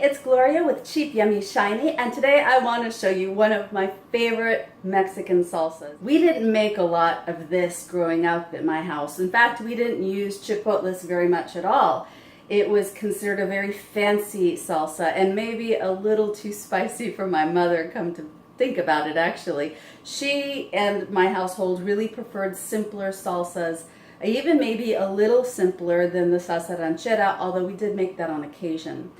it's Gloria with Cheap Yummy Shiny, and today I want to show you one of my favorite Mexican salsas. We didn't make a lot of this growing up at my house. In fact, we didn't use chipotles very much at all. It was considered a very fancy salsa and maybe a little too spicy for my mother, come to think about it actually. She and my household really preferred simpler salsas, even maybe a little simpler than the salsa ranchera, although we did make that on occasion.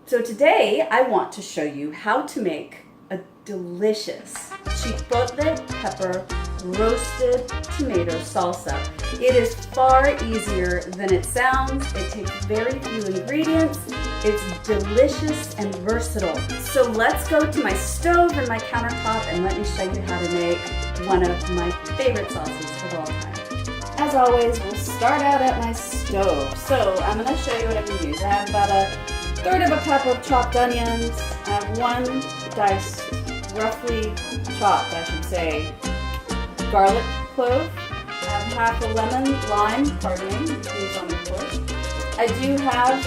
So today I want to show you how to make a delicious chipotle pepper roasted tomato salsa. It is far easier than it sounds. It takes very few ingredients. It's delicious and versatile. So let's go to my stove and my countertop and let me show you how to make one of my favorite salsas of all time. As always, we'll start out at my stove. So I'm going to show you what I'm going to use. I have about a third of a cup of chopped onions. I have one diced, roughly chopped, I should say, garlic clove. I have half a lemon, lime, pardon me, you can use lemon of course. I do have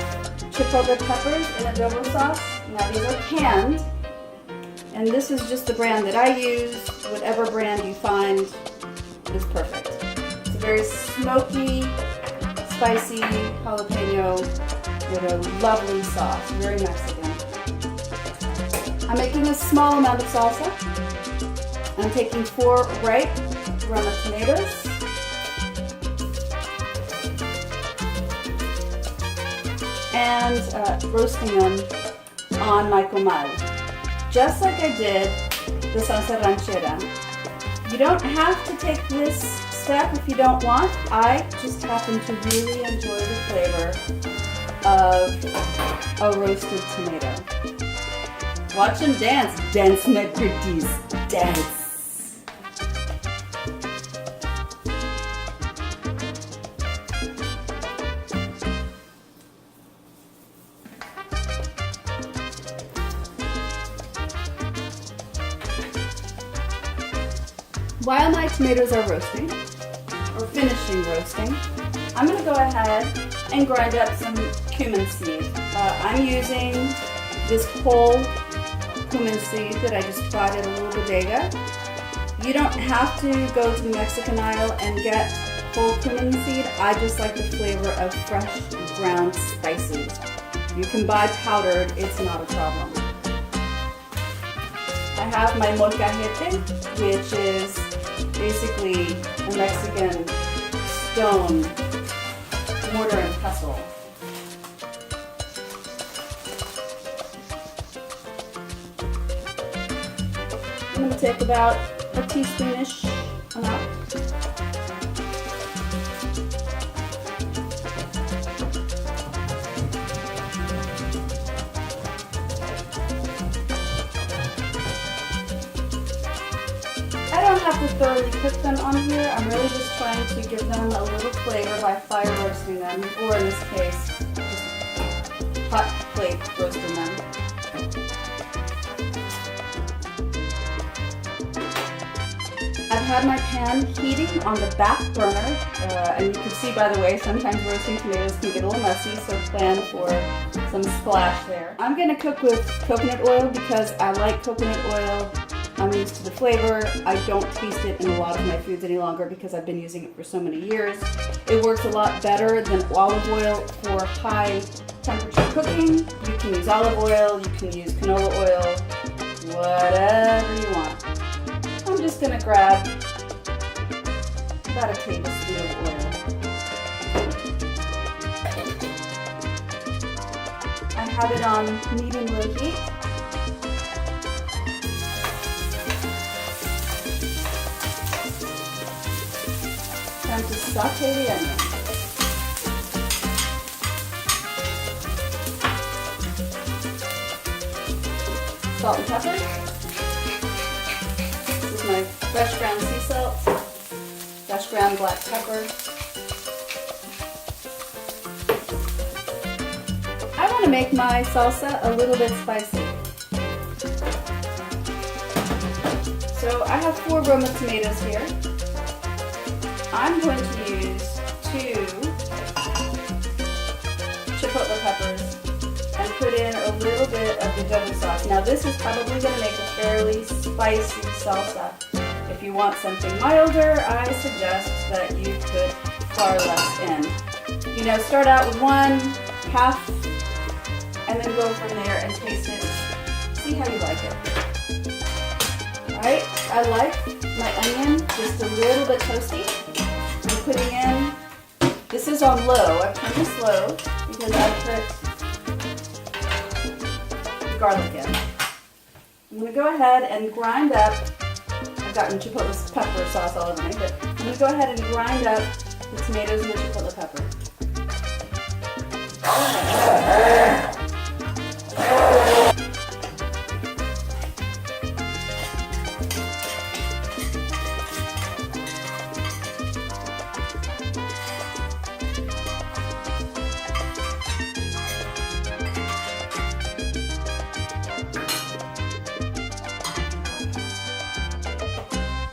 chipotle peppers in adobo sauce. Now these are canned, and this is just the brand that I use. Whatever brand you find is perfect. It's a very smoky, spicy jalapeno with a lovely sauce, very Mexican. I'm making a small amount of salsa. I'm taking 4 ripe roma tomatoes. And roasting them on my comal, just like I did the salsa ranchera. You don't have to take this step if you don't want. I just happen to really enjoy the flavor of a roasted tomato. Watch them dance. Dance, my pretties. Dance. While my tomatoes are roasting, or finishing roasting, I'm going to go ahead and grind up some cumin seed. I'm using this whole cumin seed that I just bought at a little bodega. You don't have to go to the Mexican aisle and get whole cumin seed. I just like the flavor of fresh ground spices. You can buy powdered, it's not a problem. I have my molcajete, which is basically a Mexican stone mortar and pestle. I'm going to take about a teaspoonish amount. I don't have to thoroughly cook them on here. I'm really just trying to give them a little flavor by fire roasting them, or in this case, just hot plate roasting them. I've had my pan heating on the back burner, and you can see, by the way, sometimes roasting tomatoes can get a little messy, so plan for some splash there. I'm going to cook with coconut oil because I like coconut oil. I'm used to the flavor. I don't taste it in a lot of my foods any longer because I've been using it for so many years. It works a lot better than olive oil for high temperature cooking. You can use olive oil, you can use canola oil, whatever you want. I'm just going to grab about a tablespoon of oil. I have it on medium-low heat. Time to saute the onion. Salt and pepper. This is my fresh ground sea salt, fresh ground black pepper. I want to make my salsa a little bit spicy. So I have 4 Roma tomatoes here. I'm going to use 2 chipotle peppers and put in a little bit of the adobo sauce. Now this is probably going to make a fairly spicy salsa. If you want something milder, I suggest that you put far less in. You know, start out with 1/2 and then go from there and taste it. See how you like it. Alright, I like my onion just a little bit toasty. I'm putting in, this is on low, I've turned this low because I put garlic in. I'm going to go ahead and grind up, I've gotten Chipotle pepper sauce all over me, but I'm going to go ahead and grind up the tomatoes and the Chipotle pepper.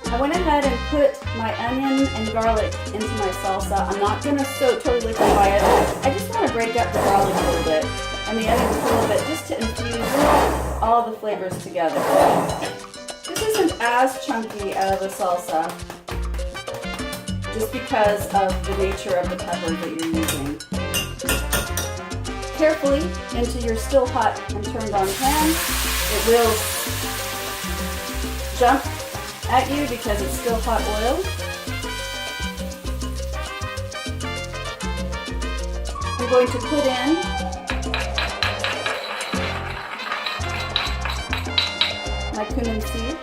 I went ahead and put my onion and garlic into my salsa. I'm not going to totally liquefy it. I just want to break up the garlic a little bit and the onions a little bit just to infuse all the flavors together. This isn't as chunky of a salsa just because of the nature of the peppers that you're using. Carefully into your still hot and turned on pan. It will jump at you because it's still hot oil. I'm going to put in my cumin seed,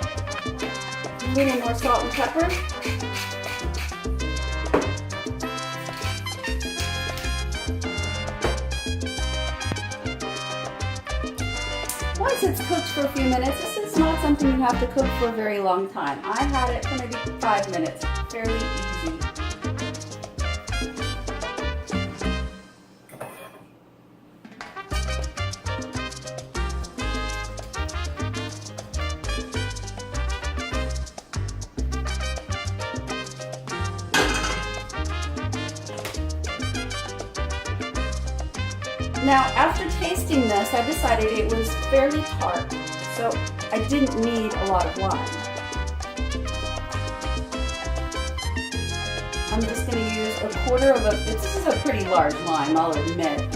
a little more salt and pepper. Once it's cooked for a few minutes, this is not something you have to cook for a very long time. I had it for maybe 5 minutes, fairly easy. Now, after tasting this, I decided it was fairly tart, so I didn't need a lot of lime. I'm just going to use 1/4 of a, this is a pretty large lime, I'll admit.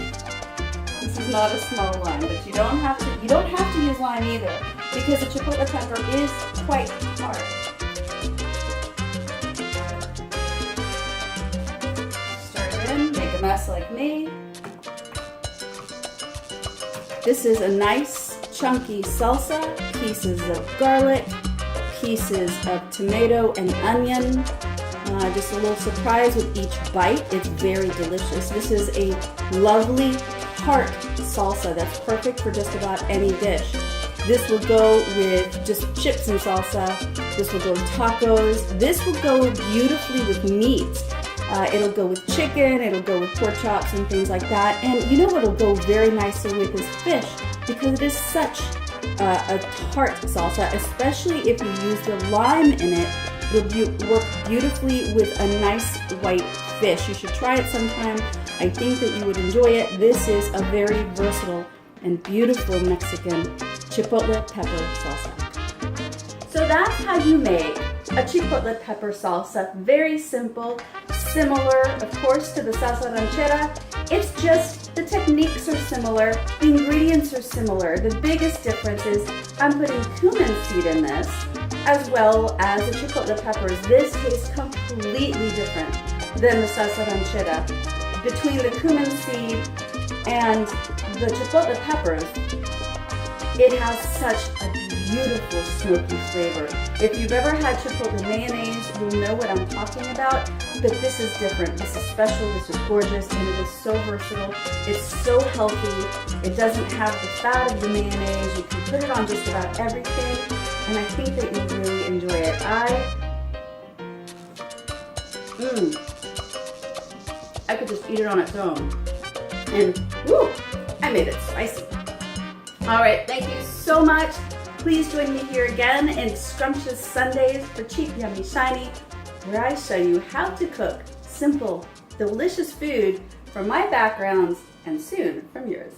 This is not a small lime, but you don't have to use lime either, because the Chipotle pepper is quite tart. Stir it in, make a mess like me. This is a nice chunky salsa, pieces of garlic, pieces of tomato and onion. Just a little surprise with each bite. It's very delicious. This is a lovely tart salsa that's perfect for just about any dish. This will go with just chips and salsa. This will go with tacos. This will go beautifully with meat. It'll go with chicken, it'll go with pork chops and things like that. And you know what'll go very nicely with is fish, because it is such a tart salsa, especially if you use the lime in it. It'll work beautifully with a nice white fish. You should try it sometime. I think that you would enjoy it. This is a very versatile and beautiful Mexican Chipotle pepper salsa. So that's how you make a Chipotle pepper salsa. Very simple, similar, of course, to the salsa ranchera. It's just the techniques are similar, the ingredients are similar. The biggest difference is I'm putting cumin seed in this, as well as the Chipotle peppers. This tastes completely different than the salsa ranchera. Between the cumin seed and the Chipotle peppers, it has such a beautiful smoky flavor. If you've ever had Chipotle mayonnaise, you'll know what I'm talking about, but this is different. This is special, this is gorgeous, and it is so versatile. It's so healthy. It doesn't have the fat of the mayonnaise. You can put it on just about everything, and I think that you'll really enjoy it. I could just eat it on its own. And, woo, I made it spicy. All right, thank you so much. Please join me here again in Scrumptious Sundays for Cheap, Yummy, Shiny, where I show you how to cook simple, delicious food from my backgrounds and soon from yours.